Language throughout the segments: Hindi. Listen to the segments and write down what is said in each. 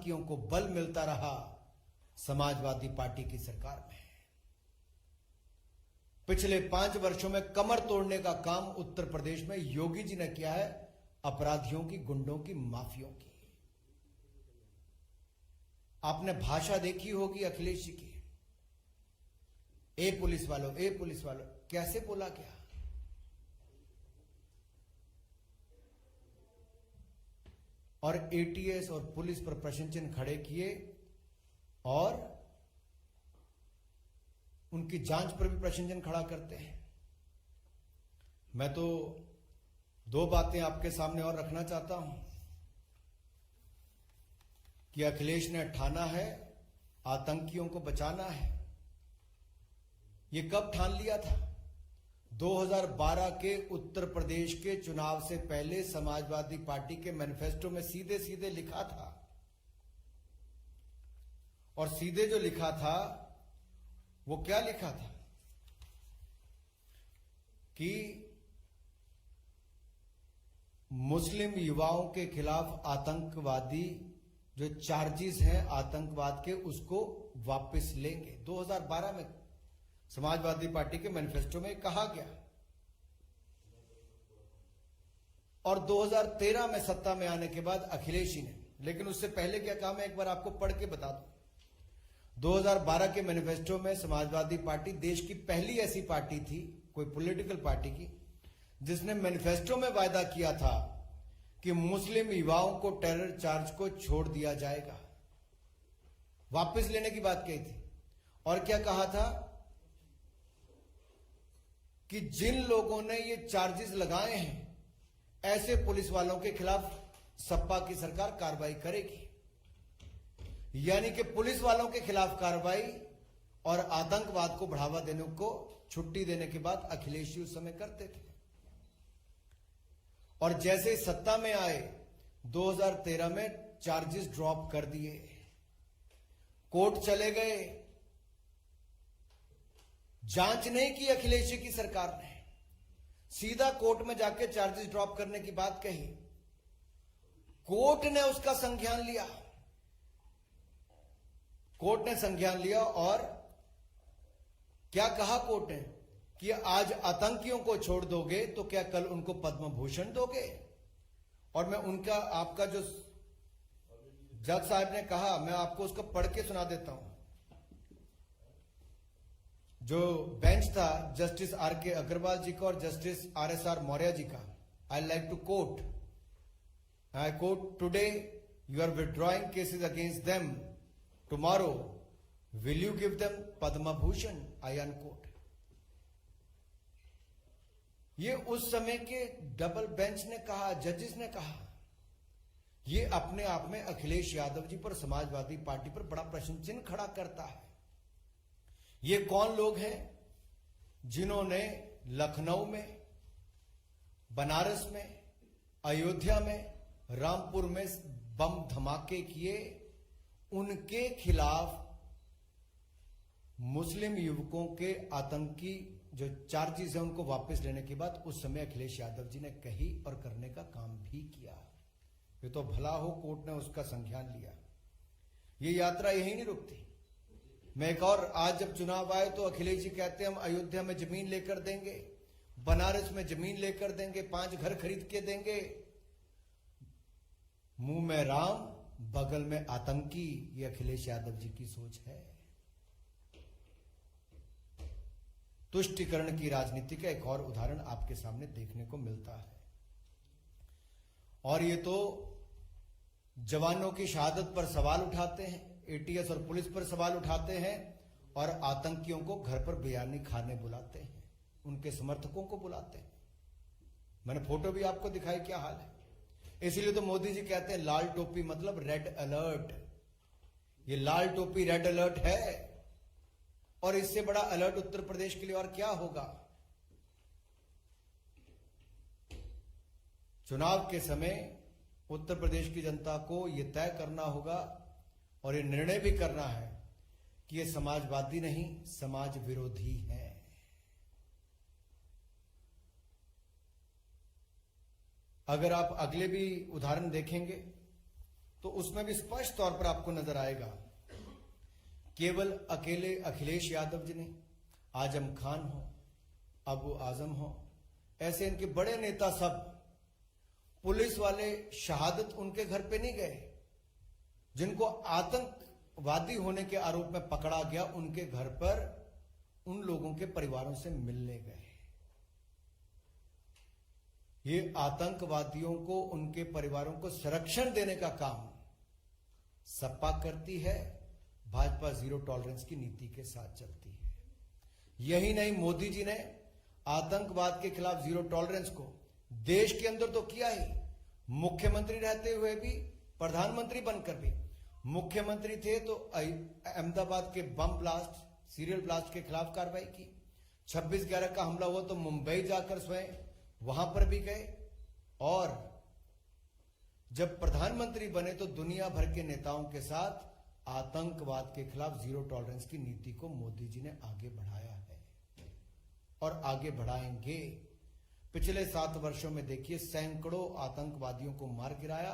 आतंकियों को बल मिलता रहा समाजवादी पार्टी की सरकार में। पिछले 5 वर्षों में कमर तोड़ने का काम उत्तर प्रदेश में योगी जी ने किया है, अपराधियों की, गुंडों की, माफियों की। आपने भाषा देखी होगी अखिलेश जी की, ए पुलिस वालों, ए पुलिस वालों, कैसे बोला गया। और एटीएस और पुलिस पर प्रश्न चिन्ह खड़े किए और उनकी जांच पर भी प्रश्न चिन्ह खड़ा करते हैं। मैं तो 2 बातें आपके सामने और रखना चाहता हूं कि अखिलेश ने ठाना है आतंकियों को बचाना है। यह कब ठान लिया था? 2012 के उत्तर प्रदेश के चुनाव से पहले समाजवादी पार्टी के मैनिफेस्टो में सीधे सीधे लिखा था। और सीधे जो लिखा था वो क्या लिखा था कि मुस्लिम युवाओं के खिलाफ आतंकवादी जो चार्जेस हैं आतंकवाद के, उसको वापस लेंगे। 2012 में समाजवादी पार्टी के मैनिफेस्टो में कहा गया। और 2013 में सत्ता में आने के बाद अखिलेश जी ने, लेकिन उससे पहले क्या काम है एक बार आपको पढ़ के बता दूं। 2012 के मैनिफेस्टो में समाजवादी पार्टी देश की पहली ऐसी पार्टी थी, कोई पॉलिटिकल पार्टी की, जिसने मैनिफेस्टो में वायदा किया था कि मुस्लिम युवाओं को टेरर चार्ज को छोड़ दिया जाएगा, वापस लेने की बात कही थी। और क्या कहा था कि जिन लोगों ने ये चार्जेस लगाए हैं ऐसे पुलिस वालों के खिलाफ सपा की सरकार कार्रवाई करेगी। यानी कि पुलिस वालों के खिलाफ कार्रवाई और आतंकवाद को बढ़ावा देने को छुट्टी देने के बाद अखिलेश जी उस समय करते थे। और जैसे सत्ता में आए 2013 में चार्जेस ड्रॉप कर दिए, कोर्ट चले गए, जांच नहीं की अखिलेश जी की सरकार ने, सीधा कोर्ट में जाके चार्जेस ड्रॉप करने की बात कही। कोर्ट ने उसका संज्ञान लिया, कोर्ट ने संज्ञान लिया और क्या कहा कोर्ट ने कि आज आतंकियों को छोड़ दोगे तो क्या कल उनको पद्म भूषण दोगे। और मैं उनका, आपका जो जज साहब ने कहा, मैं आपको उसको पढ़ के सुना देता हूं। जो बेंच था जस्टिस आर.के. अग्रवाल जी का और जस्टिस आर.एस.आर. मौर्य जी का, I like to quote, I quote, today you are withdrawing cases against them, tomorrow will you give them Padma Bhushan, I unquote. ये उस समय के डबल बेंच ने कहा, जजेस ने कहा। ये अपने आप में अखिलेश यादव जी पर, समाजवादी पार्टी पर बड़ा प्रश्न चिन्ह खड़ा करता है। ये कौन लोग हैं जिन्होंने लखनऊ में, बनारस में, अयोध्या में, रामपुर में बम धमाके किए, उनके खिलाफ मुस्लिम युवकों के आतंकी जो चार्जेस हैं उनको वापस लेने की बात उस समय अखिलेश यादव जी ने कही और करने का काम भी किया। ये तो भला हो कोर्ट ने उसका संज्ञान लिया। ये यात्रा यही नहीं रुकती। मैं एक और, आज जब चुनाव आए तो अखिलेश जी कहते हैं हम अयोध्या में जमीन लेकर देंगे, बनारस में जमीन लेकर देंगे, 5 घर खरीद के देंगे। मुंह में राम, बगल में आतंकी, ये अखिलेश यादव जी की सोच है। तुष्टीकरण की राजनीति का एक और उदाहरण आपके सामने देखने को मिलता है। और ये तो जवानों की शहादत पर सवाल उठाते हैं, एटीएस और पुलिस पर सवाल उठाते हैं और आतंकियों को घर पर बिरयानी खाने बुलाते हैं, उनके समर्थकों को बुलाते हैं। मैंने फोटो भी आपको दिखाई, क्या हाल है। इसीलिए तो मोदी जी कहते हैं लाल टोपी मतलब रेड अलर्ट। ये लाल टोपी रेड अलर्ट है और इससे बड़ा अलर्ट उत्तर प्रदेश के लिए और क्या होगा। चुनाव के समय उत्तर प्रदेश की जनता को यह तय करना होगा और ये निर्णय भी करना है कि ये समाजवादी नहीं, समाज विरोधी है। अगर आप अगले भी उदाहरण देखेंगे तो उसमें भी स्पष्ट तौर पर आपको नजर आएगा, केवल अकेले अखिलेश यादव जी नहीं, आजम खान हो, अबू आजम हो, ऐसे इनके बड़े नेता सब, पुलिस वाले शहादत उनके घर पे नहीं गए, जिनको आतंकवादी होने के आरोप में पकड़ा गया उनके घर पर उन लोगों के परिवारों से मिलने गए। ये आतंकवादियों को, उनके परिवारों को संरक्षण देने का काम सपा करती है, भाजपा जीरो टॉलरेंस की नीति के साथ चलती है। यही नहीं, मोदी जी ने आतंकवाद के खिलाफ जीरो टॉलरेंस को देश के अंदर तो किया ही, मुख्यमंत्री रहते हुए भी, प्रधानमंत्री बनकर भी, मुख्यमंत्री थे तो अहमदाबाद के बम ब्लास्ट, सीरियल ब्लास्ट के खिलाफ कार्रवाई की। 26/11 का हमला हुआ तो मुंबई जाकर स्वयं वहां पर भी गए, और जब प्रधानमंत्री बने तो दुनिया भर के नेताओं के साथ आतंकवाद के खिलाफ जीरो टॉलरेंस की नीति को मोदी जी ने आगे बढ़ाया है और आगे बढ़ाएंगे। पिछले 7 वर्षों में देखिए, सैकड़ों आतंकवादियों को मार गिराया,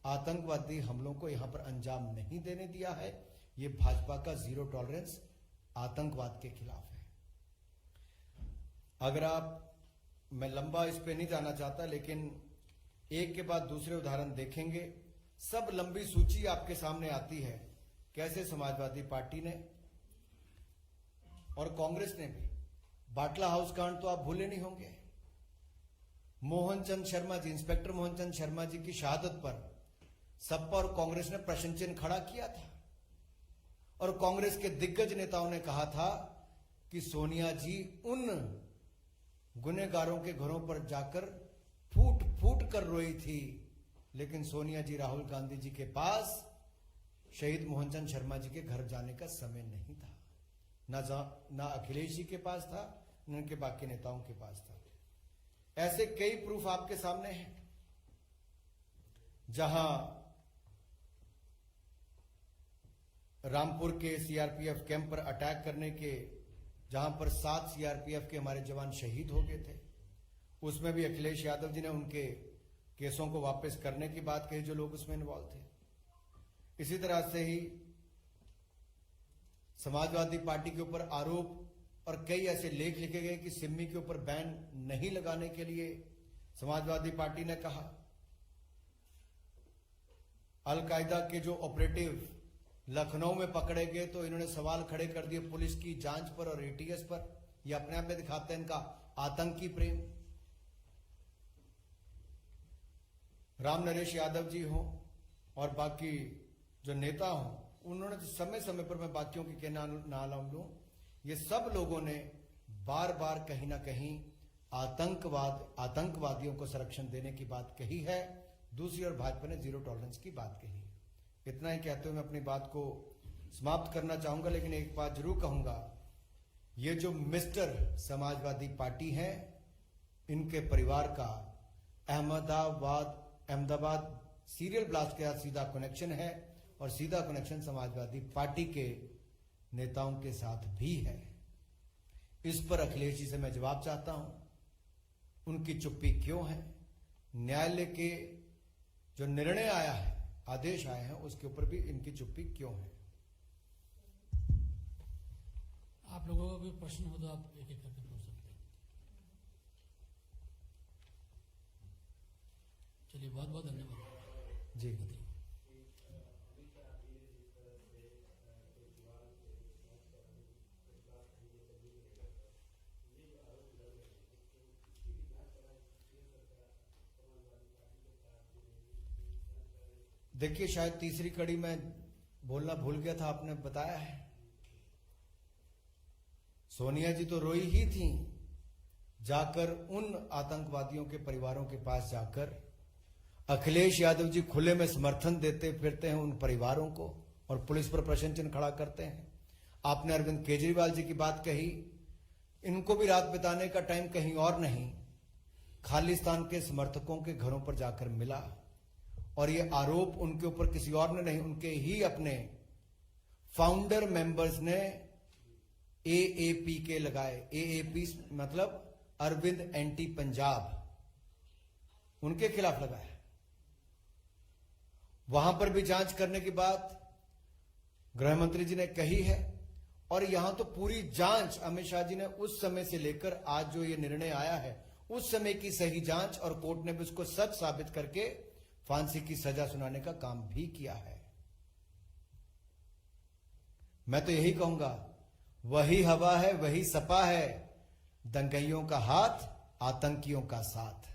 आतंकवादी हमलों को यहां पर अंजाम नहीं देने दिया है। यह भाजपा का जीरो टॉलरेंस आतंकवाद के खिलाफ है। अगर आप, मैं लंबा इस पे नहीं जाना चाहता, लेकिन एक के बाद दूसरे उदाहरण देखेंगे, सब लंबी सूची आपके सामने आती है, कैसे समाजवादी पार्टी ने और कांग्रेस ने भी, बाटला हाउस कांड तो आप भूले नहीं होंगे, मोहनचंद शर्मा जी, इंस्पेक्टर मोहनचंद शर्मा जी की शहादत पर सपा और कांग्रेस ने प्रश्न चिन्ह खड़ा किया था, और कांग्रेस के दिग्गज नेताओं ने कहा था कि सोनिया जी उन गुनहगारों के घरों पर जाकर फूट फूट कर रोई थी, लेकिन सोनिया जी, राहुल गांधी जी के पास शहीद मोहनचंद शर्मा जी के घर जाने का समय नहीं था, ना अखिलेश जी के पास था, न उनके बाकी नेताओं के पास था। ऐसे कई प्रूफ आपके सामने हैं, जहां रामपुर के सीआरपीएफ कैंप पर अटैक करने के, जहां पर 7 सीआरपीएफ के हमारे जवान शहीद हो गए थे, उसमें भी अखिलेश यादव जी ने उनके केसों को वापस करने की बात कही, जो लोग उसमें इन्वॉल्व थे। इसी तरह से ही समाजवादी पार्टी के ऊपर आरोप और कई ऐसे लेख लिखे गए कि सिमी के ऊपर बैन नहीं लगाने के लिए समाजवादी पार्टी ने कहा। अलकायदा के जो ऑपरेटिव लखनऊ में पकड़े गए तो इन्होंने सवाल खड़े कर दिए पुलिस की जांच पर और एटीएस पर। यह अपने आप में दिखाते हैं इनका आतंकी प्रेम। राम नरेश यादव जी हो और बाकी जो नेता हो, उन्होंने समय समय पर, मैं बाकियों की नाम लूं, ये सब लोगों ने बार बार कहीं ना कहीं आतंकवादियों को संरक्षण देने की बात कही है। दूसरी ओर भाजपा ने जीरो टॉलरेंस की बात कही। इतना ही कहते हुए मैं अपनी बात को समाप्त करना चाहूंगा, लेकिन एक बात जरूर कहूंगा, ये जो मिस्टर समाजवादी पार्टी है, इनके परिवार का अहमदाबाद सीरियल ब्लास्ट के साथ सीधा कनेक्शन है और सीधा कनेक्शन समाजवादी पार्टी के नेताओं के साथ भी है। इस पर अखिलेश जी से मैं जवाब चाहता हूं, उनकी चुप्पी क्यों है? न्यायालय के जो निर्णय आया है, आदेश आए हैं, उसके ऊपर भी इनकी चुप्पी क्यों है? आप लोगों का कोई प्रश्न हो तो आप एक एक करके पूछ सकते हैं। चलिए, बहुत बहुत धन्यवाद जी। देखिए, शायद तीसरी कड़ी में बोलना भूल गया था, आपने बताया है, सोनिया जी तो रोई ही थी, जाकर उन आतंकवादियों के परिवारों के पास जाकर अखिलेश यादव जी खुले में समर्थन देते फिरते हैं उन परिवारों को और पुलिस पर प्रश्न चिन्ह खड़ा करते हैं। आपने अरविंद केजरीवाल जी की बात कही, इनको भी रात बिताने का टाइम कहीं और नहीं, खालिस्तान के समर्थकों के घरों पर जाकर मिला, और ये आरोप उनके ऊपर किसी और ने नहीं, उनके ही अपने फाउंडर मेंबर्स ने एएपी के लगाए। एएपी मतलब अरविंद एंटी पंजाब, उनके खिलाफ लगाया। वहां पर भी जांच करने की बात गृह मंत्री जी ने कही है। और यहां तो पूरी जांच अमित शाह जी ने उस समय से लेकर आज जो ये निर्णय आया है उस समय की सही जांच, और कोर्ट ने भी उसको सच साबित करके फांसी की सजा सुनाने का काम भी किया है। मैं तो यही कहूंगा, वही हवा है, वही सपा है, दंगइयों का हाथ, आतंकियों का साथ।